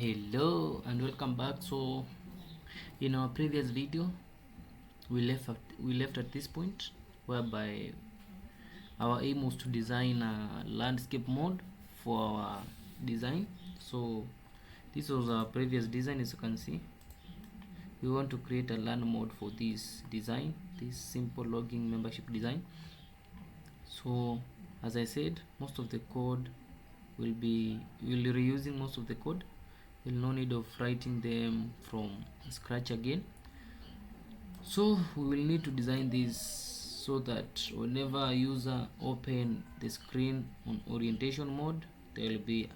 Hello and welcome back. So in our previous video we left at this point whereby our aim was to design a landscape mode for our design. So this was our previous design. As you can see, we want to create a land mode for this design, this simple logging membership design. So as I said, most of the code we'll be reusing most of the code. We'll no need of writing them from scratch again. So we will need to design this so that whenever a user open the screen on orientation mode, there will be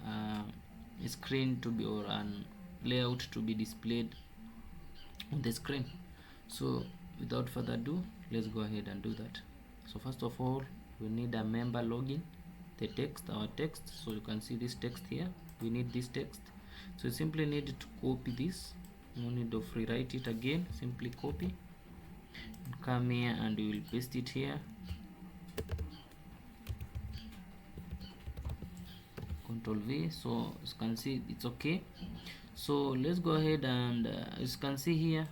a screen to be or an layout to be displayed on the screen. So without further ado, let's go ahead and do that. So first of all, we need a member login, the text, our text. So you can see this text here. We need this text. So you simply need to copy this, no need of rewrite it again. Simply copy, come here and we will paste it here. Control V. So as you can see, it's okay. So let's go ahead and as you can see here,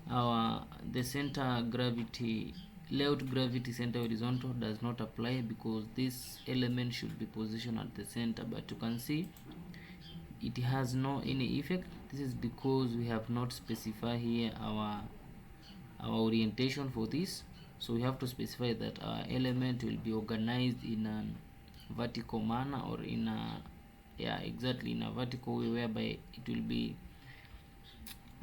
the center gravity layout gravity center horizontal does not apply because this element should be positioned at the center, but you can see it has no any effect. This is because we have not specified here our orientation for this. So we have to specify that our element will be organized in a vertical manner, or in a exactly in a vertical way, whereby it will be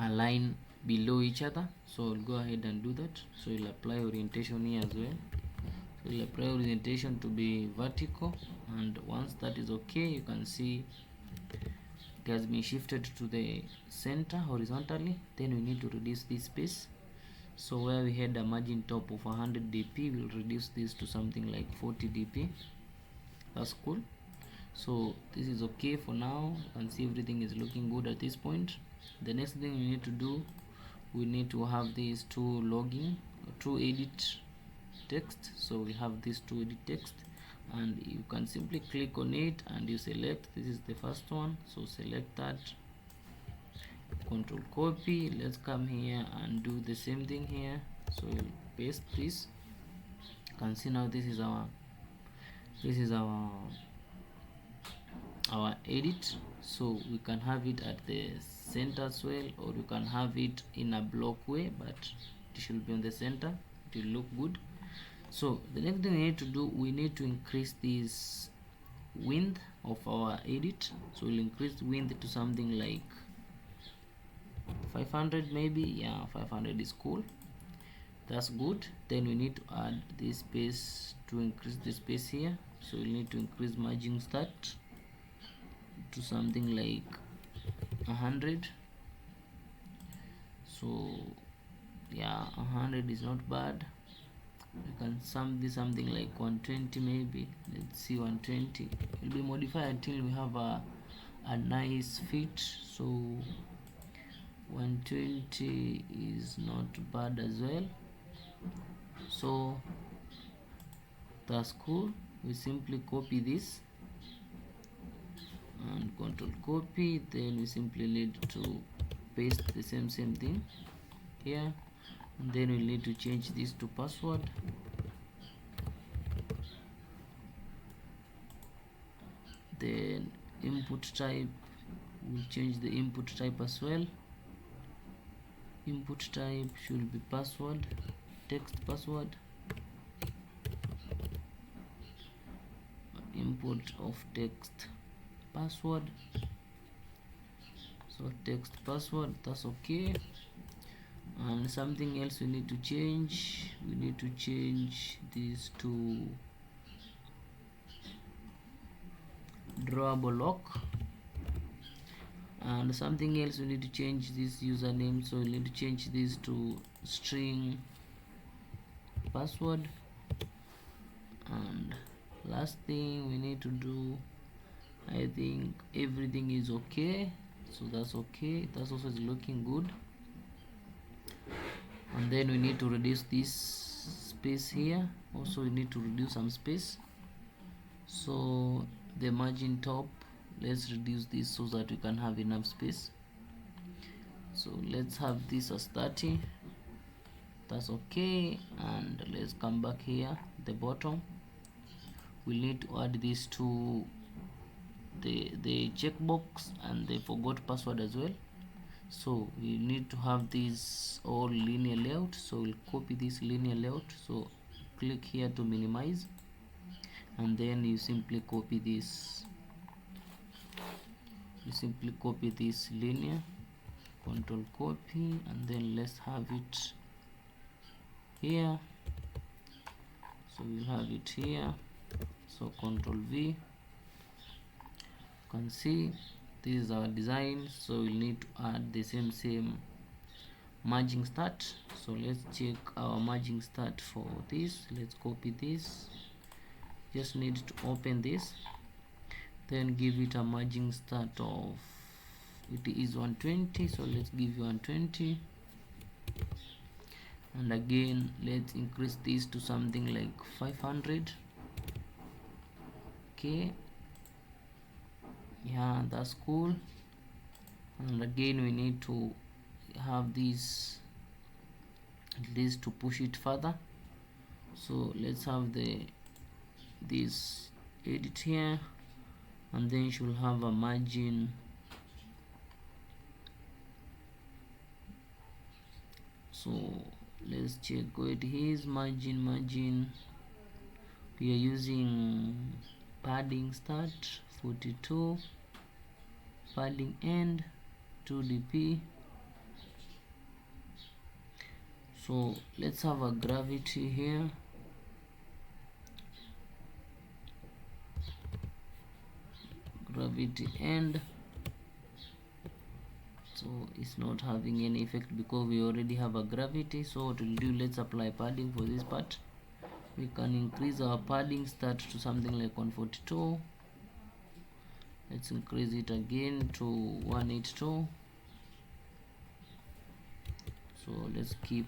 a line below each other. So we'll go ahead and do that. So we'll apply orientation here as well. So we'll apply orientation to be vertical, and once that is okay, you can see it has been shifted to the center horizontally. Then we need to reduce this space. So where we had a margin top of 100 dp, we'll reduce this to something like 40 dp. That's cool. So this is okay for now. You can see everything is looking good at this point. The next thing we need to do, we need to have these two edit text. So we have this two edit text, and you can simply click on it and you select, this is the first one, so select that, control copy. Let's come here and do the same thing here. So we'll paste this. You can see now this is our edit. So we can have it at the center as well, or you can have it in a block way, but it should be on the center. It will look good. So the next thing we need to do, we need to increase this width of our edit. So we'll increase width to something like 500 maybe. Yeah, 500 is cool. That's good. Then we need to add this space to increase the space here. So we need to increase margin start to something like 100. So yeah, 100 is not bad. You can be something like 120 maybe. Let's see, 120 will be modified until we have a nice fit. So 120 is not bad as well. So that's cool. We simply copy this and control copy. Then we simply need to paste the same thing here, and then we need to change this to password. Then input type, we'll change the input type as well. Input type should be password, text password. Input of text password, so text password, that's okay. And something else we need to change, this to drawable lock. And something else, we need to change this username, so we need to change this to string password. And last thing we need to do, I think everything is okay. So that's okay, that's also is looking good. And then we need to reduce this space here. Also we need to reduce some space. So the margin top let's reduce this so that we can have enough space. So let's have this as 30. That's okay. And let's come back here, the bottom. We need to add this to the checkbox and the forgot password as well. So we need to have this all linear layout, so we'll copy this linear layout. So click here to minimize, and then you simply copy this, linear, control copy, and then let's have it here. So we'll have it here, so control V. You can see this is our design. So we'll need to add the same merging start. So let's check our merging start for this. Let's copy this, just need to open this, then give it a merging start of, it is 120, so let's give you 120. And again, let's increase this to something like 500. Okay, yeah, that's cool. And again, we need to have this at least to push it further. So let's have this edit here, and then you should have a margin. So let's check what his margin. We are using padding start 42, padding end 2 dp. So let's have a gravity here. Gravity end. So it's not having any effect because we already have a gravity. So what we'll do, let's apply padding for this part. We can increase our padding start to something like 142. Let's increase it again to 182. So let's keep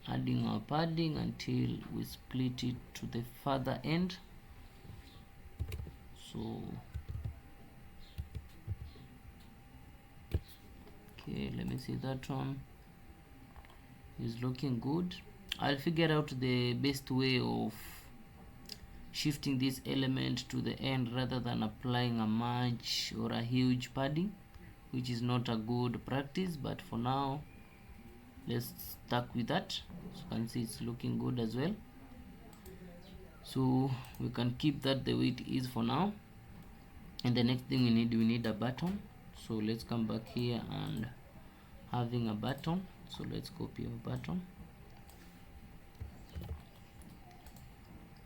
adding our padding until we split it to the further end. So okay, let me see, that one is looking good. I'll figure out the best way of shifting this element to the end rather than applying a much or a huge padding, which is not a good practice, but for now let's stuck with that. So you can see it's looking good as well, so we can keep that the way it is for now. And the next thing we need a button. So let's come back here and having a button. So let's copy our button.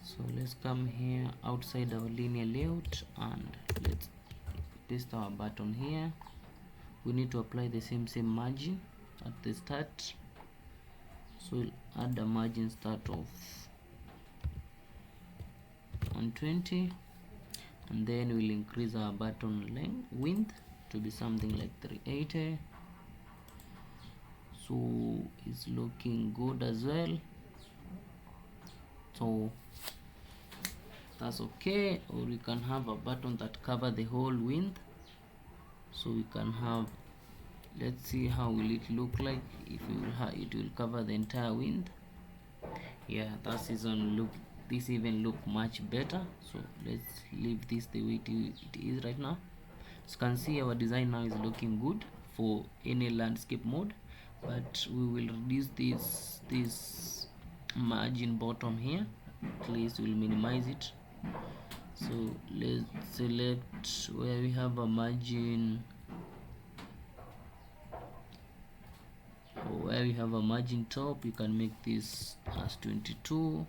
So let's come here outside our linear layout and let's paste our button here. We need to apply the same margin at the start. So we'll add a margin start of 120, and then we'll increase our button length width to be something like 380. So it's looking good as well, so that's okay. Or we can have a button that cover the whole width. So we can have, let's see how will it look like if it will cover the entire width. Yeah, that this even look much better. So let's leave this the way it is right now. So you can see our design now is looking good for any landscape mode, but we will reduce this margin bottom here. At least we'll minimize it. So let's select where we have a margin, where we have a margin top. You can make this as 22,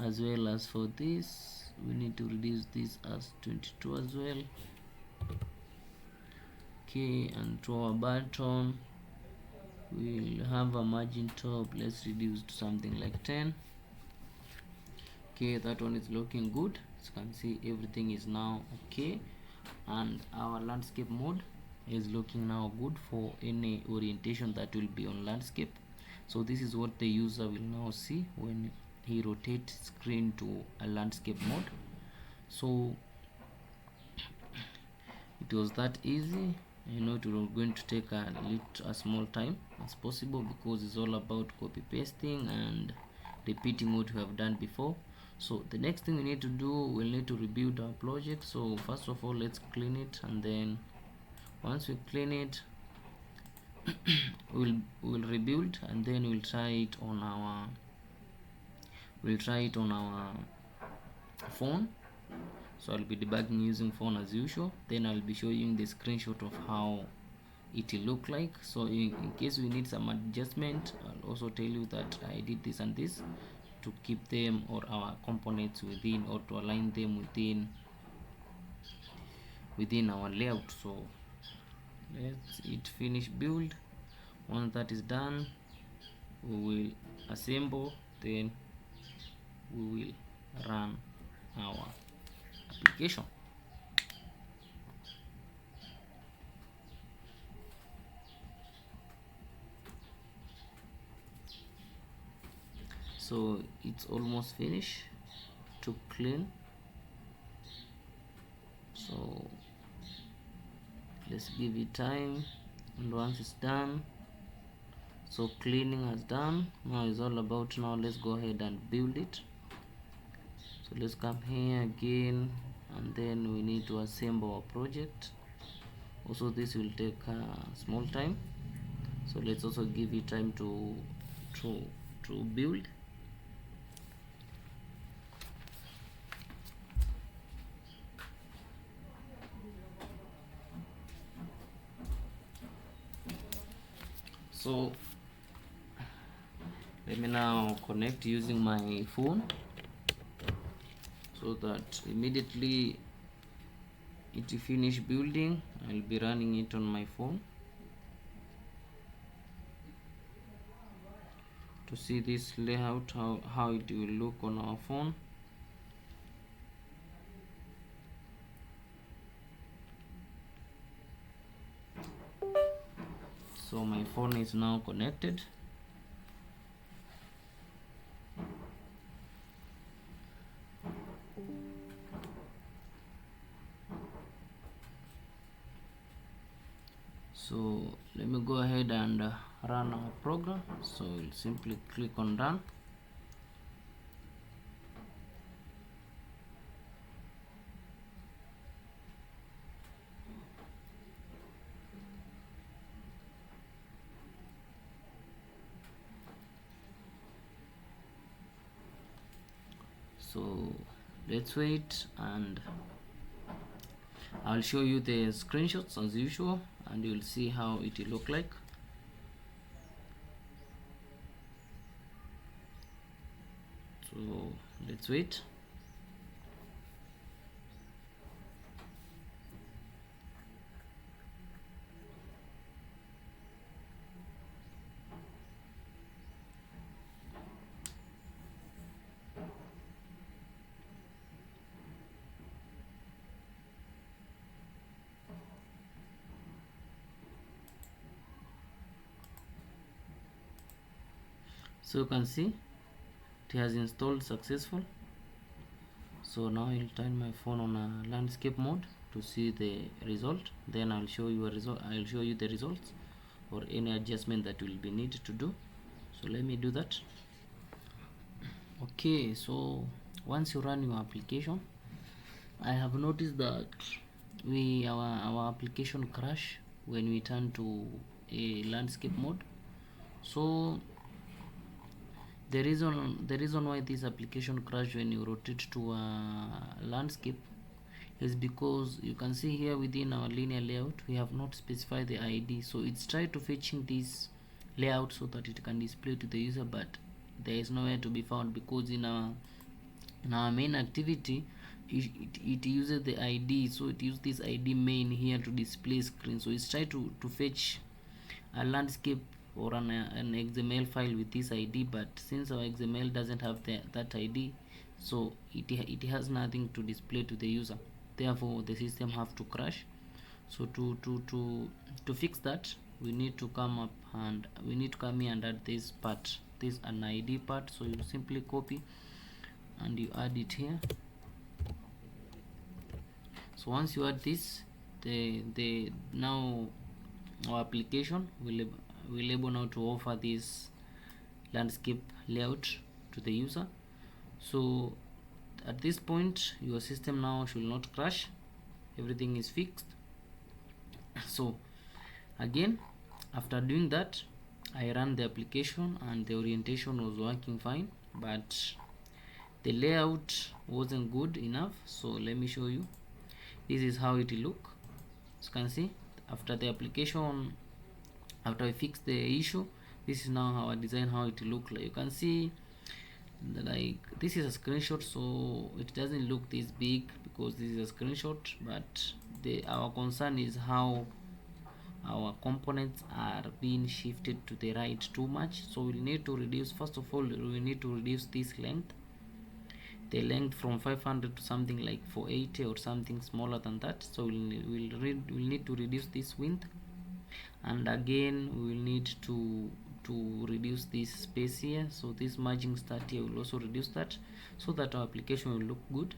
as well as for this we need to reduce this as 22 as well. Okay, and to our button we'll have a margin top, let's reduce to something like 10. Okay, that one is looking good. As you can see, everything is now okay, and our landscape mode is looking now good for any orientation that will be on landscape. So this is what the user will now see when he rotates screen to a landscape mode. So it was that easy. You know, it was going to take a small time as possible, because it's all about copy pasting and repeating what we have done before. So the next thing we need to do, we'll need to rebuild our project. So first of all, let's clean it, and then once we clean it, we'll rebuild, and then we'll try it on our phone. So I'll be debugging using phone as usual. Then I'll be showing the screenshot of how it will look like. So in case we need some adjustment, I'll also tell you that I did this and this to keep them or our components within, or to align them within our layout. So let's hit finish build. Once that is done, we will assemble, then we will run our application. So it's almost finished to clean. So let's give it time, and once it's done, so cleaning has done. Now it's all about, now let's go ahead and build it. So let's come here again, and then we need to assemble our project. Also this will take small time, so let's also give it time to build. So let me now connect using my phone, so that immediately it will finish building, I'll be running it on my phone to see this layout, how it will look on our phone. So my phone is now connected. So let me go ahead and run our program. So we'll simply click on run. So let's wait, and I'll show you the screenshots as usual, and you'll see how it will look like. So let's wait. So you can see it has installed successful. So now I'll turn my phone on a landscape mode to see the result. Then I'll show you the results, or any adjustment that will be needed to do. So let me do that. Okay, so once you run your application, I have noticed that our application crash when we turn to a landscape mode. So the reason why this application crash when you rotate to a landscape is because you can see here within our linear layout we have not specified the ID. So it's trying to fetching this layout so that it can display to the user, but there is nowhere to be found, because in our main activity it uses the ID. So it uses this ID main here to display screen. So it's trying to fetch a landscape or an XML file with this ID, but since our XML doesn't have that ID, so it has nothing to display to the user. Therefore the system have to crash. So to fix that, we need to come here and add this part, this an ID part. So you simply copy and you add it here. So once you add this, the now our application will able now to offer this landscape layout to the user. So at this point your system now should not crash, everything is fixed. So again, after doing that, I ran the application and the orientation was working fine, but the layout wasn't good enough. So let me show you. This is how it look. As you can see, after the application, after I fix the issue, this is now our design, how it look like. You can see like this is a screenshot, so it doesn't look this big because this is a screenshot, but our concern is how our components are being shifted to the right too much. So we'll need to reduce, first of all we need to reduce this length, the length from 500 to something like 480 or something smaller than that. So we'll need to reduce this width, and again we will need to reduce this space here. So this margin start here will also reduce that, so that our application will look good.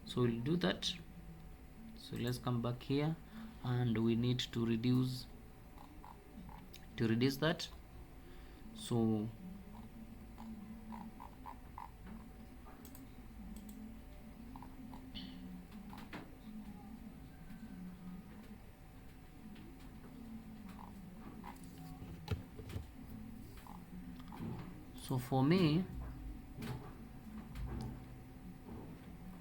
So we'll do that. So let's come back here, and we need to reduce that. So for me,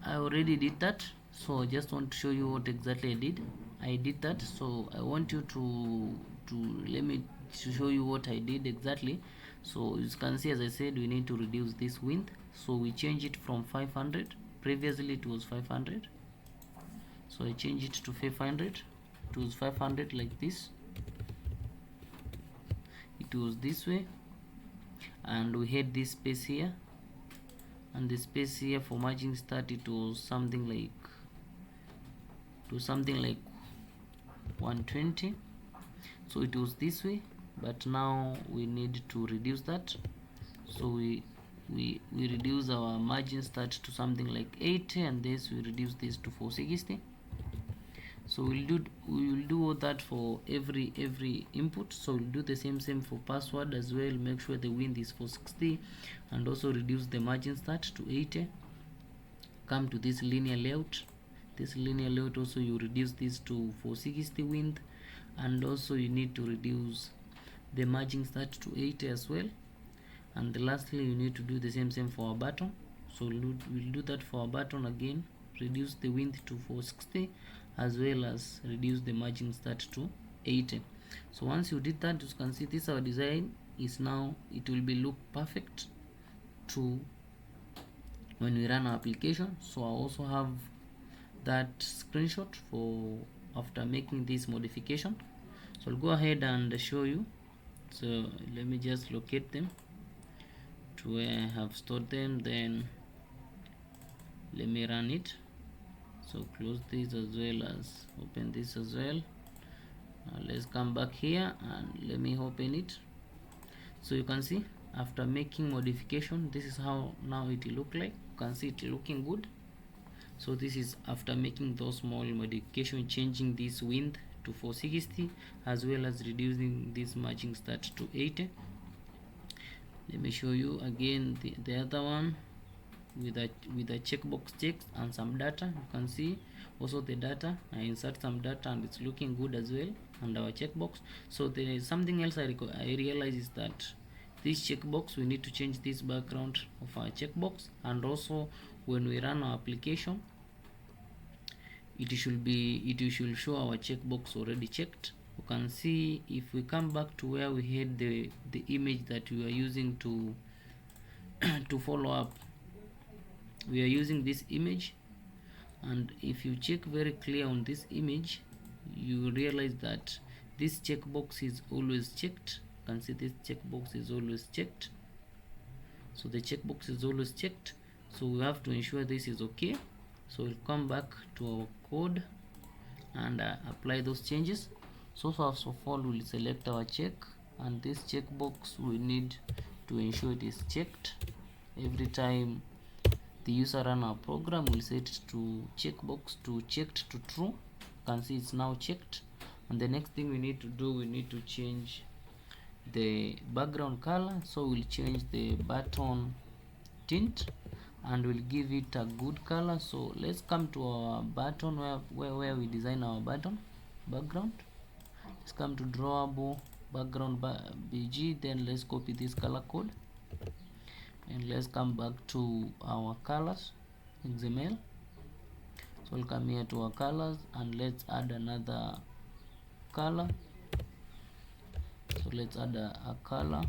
I already did that, so I just want to show you what exactly I did. I did that, so I want you to let me show you what I did exactly. So as you can see, as I said, we need to reduce this width, so we change it from 500. Previously it was 500, so I change it to 500. It was 500 like this, it was this way, and we had this space here, and the space here for margin start, it was something like 120. So it was this way, but now we need to reduce that. So we reduce our margin start to something like 80, and this we reduce this to 460. So we will do all that for every input. So we'll do the same for password as well. Make sure the width is 460, and also reduce the margin start to 80. Come to this linear layout. This linear layout also you reduce this to 460 width, and also you need to reduce the margin start to 80 as well. And lastly, you need to do the same for our button. So we'll do that for our button again. Reduce the width to 460, as well as reduce the margin start to 80. So once you did that, you can see this our design is now, it will be look perfect to when we run our application. So I also have that screenshot for after making this modification. So I'll go ahead and show you. So let me just locate them to where I have stored them, then let me run it. So close this as well as open this as well. Now let's come back here and let me open it. So you can see after making modification, this is how now it look like. You can see it looking good. So this is after making those small modification, changing this width to 460, as well as reducing this margin start to 80. Let me show you again the other one with a checkbox checks and some data. You can see also the data, I insert some data and it's looking good as well, and our checkbox. So there is something else I realize is that this checkbox, we need to change this background of our checkbox, and also when we run our application, it should show our checkbox already checked. You can see if we come back to where we had the image that we are using to to follow up, we are using this image, and if you check very clear on this image, you realize that this checkbox is always checked. You can see this checkbox is always checked. So the checkbox is always checked, so we have to ensure this is okay. So we'll come back to our code and apply those changes. So first of all, we'll select our check, and this checkbox we need to ensure it is checked. Every time the user run our program, we'll set it to checkbox to checked to true. can see it's now checked. And the next thing we need to do, we need to change the background color. So we'll change the button tint and we'll give it a good color. So let's come to our button where we design our button background. Let's come to drawable background BG, then let's copy this color code and let's come back to our colors XML. So we'll come here to our colors and let's add another color. So let's add a color.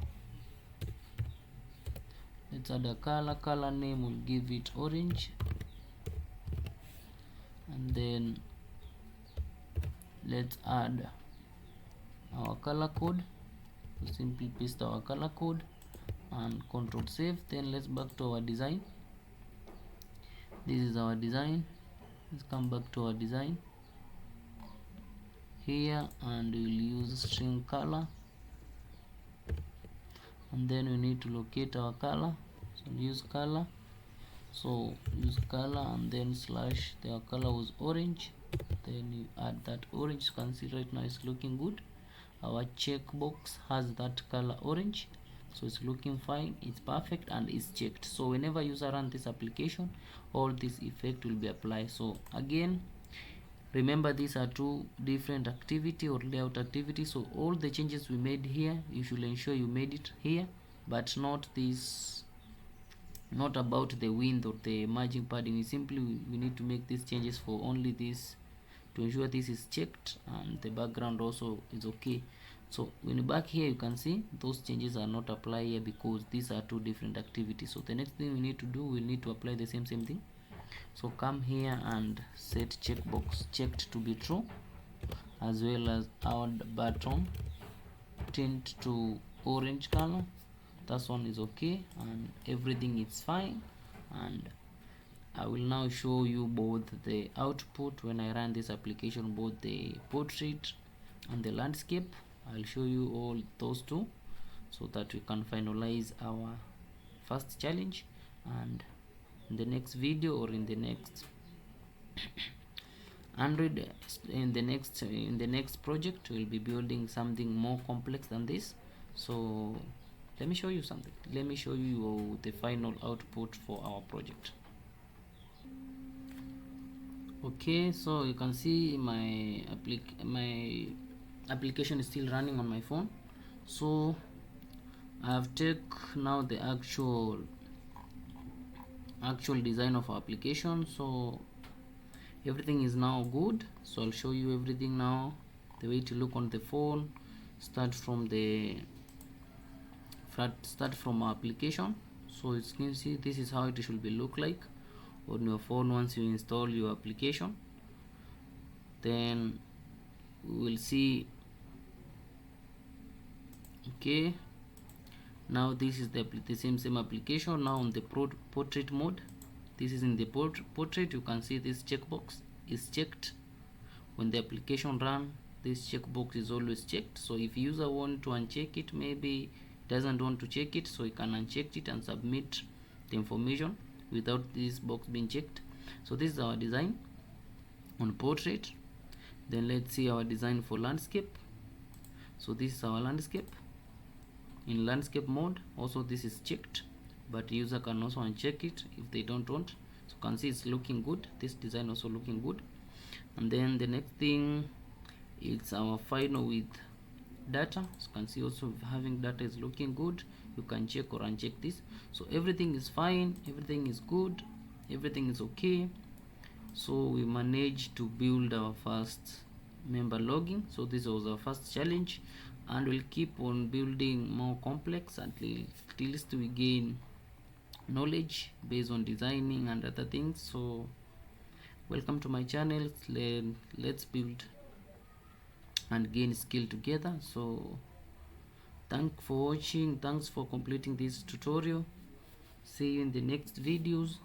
Let's add a color name, we'll give it orange, and then let's add our color code. So simply paste our color code and control save. Then let's back to our design. This is our design. Let's come back to our design here and we'll use string color, and then we need to locate our color. So use color, so use color and then slash, the color was orange, then you add that orange. You can see right now it's looking good. Our checkbox has that color orange, so it's looking fine, it's perfect and it's checked. So whenever user run this application, all this effect will be applied. So again, remember these are two different activity or layout activity. So all the changes we made here, you should ensure you made it here, but not this, not about the width or the margin padding. Simply we need to make these changes for only this, to ensure this is checked and the background also is okay. So when you back here, you can see those changes are not applied here because these are two different activities. So the next thing we need to do, we need to apply the same thing. So come here and set checkbox checked to be true, as well as our button tint to orange color. That one is okay and everything is fine. And I will now show you both the output when I run this application, both the portrait and the landscape. I'll show you all those two so that we can finalize our first challenge, and in the next video or in the next in the next project we'll be building something more complex than this. So let me show you something. Let me show you the final output for our project. Okay, so you can see my application is still running on my phone. So I have taken now the actual design of our application. So everything is now good. So I'll show you everything now, the way to look on the phone. Start from our application. So you can see this is how it should be look like on your phone once you install your application. Then we will see. Okay, now this is the same application now on the portrait mode. This is in the portrait. You can see this checkbox is checked. When the application run, this checkbox is always checked. So if user want to uncheck it, maybe doesn't want to check it, so you can uncheck it and submit the information without this box being checked. So this is our design on portrait. Then let's see our design for landscape. So this is our landscape in landscape mode. Also this is checked, but user can also uncheck it if they don't want. So you can see it's looking good. This design also looking good. And then the next thing, it's our final with data. So you can see also having data is looking good. You can check or uncheck this. So everything is fine, everything is good, everything is okay. So we managed to build our first member login. So this was our first challenge, and we'll keep on building more complex until at least we gain knowledge based on designing and other things. So welcome to my channel. Let's build and gain skill together. So thanks for watching, thanks for completing this tutorial. See you in the next videos.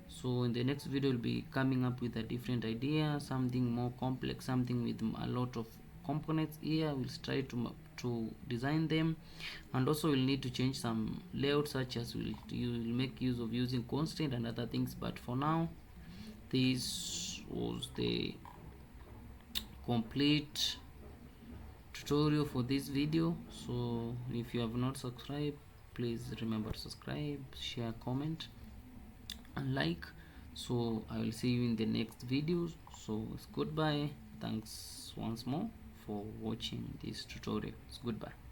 So in the next video we'll be coming up with a different idea, something more complex, something with a lot of components here. We'll try to design them, and also we'll need to change some layouts, such as you'll make use of using constraint and other things. But for now, this was the complete tutorial for this video. So if you have not subscribed, please remember to subscribe, share, comment and like. So I will see you in the next videos. So it's goodbye. Thanks once more for watching this tutorial. It's goodbye.